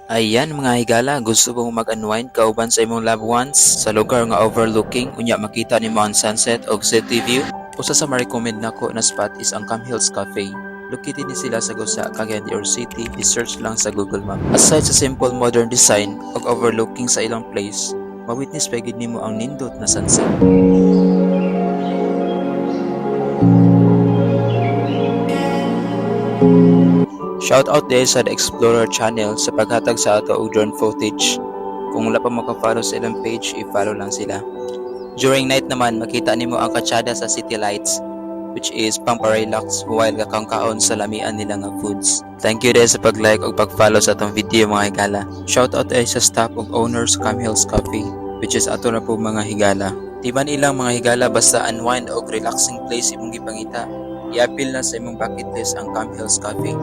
Ayan mga higala, gusto mong mag-unwind kauban sa imong loved ones sa lugar nga overlooking unya makita nimo ang sunset og city view? Usa sa ma-recommend nako na spot is ang Cam Hills Cafe. Located ni sila sa Gusa, Cagayan de Oro City. I-search lang sa Google Map. Aside sa simple modern design ug overlooking sa ilang place, ma-witness pa gid nimo ang nindot na sunset. Shout out din sa The Explorer channel sa paghatag sa ato og drone footage. Kung wala pa maka-follow sa ilang page, i-follow lang sila. During night naman, makita nimo ang katsada sa city lights, which is pang-relax while kakangkaon sa lamian nila nga foods. Thank you din sa pag-like o pag-follow sa atong video mga higala. Shout out din sa staff ug owners Cam Hills Cafe, which is ato na po mga higala. Di man ilang mga higala basta unwind o relaxing place imong gipangita. I-appeal na sa imong bucket list ang Cam Hills Cafe.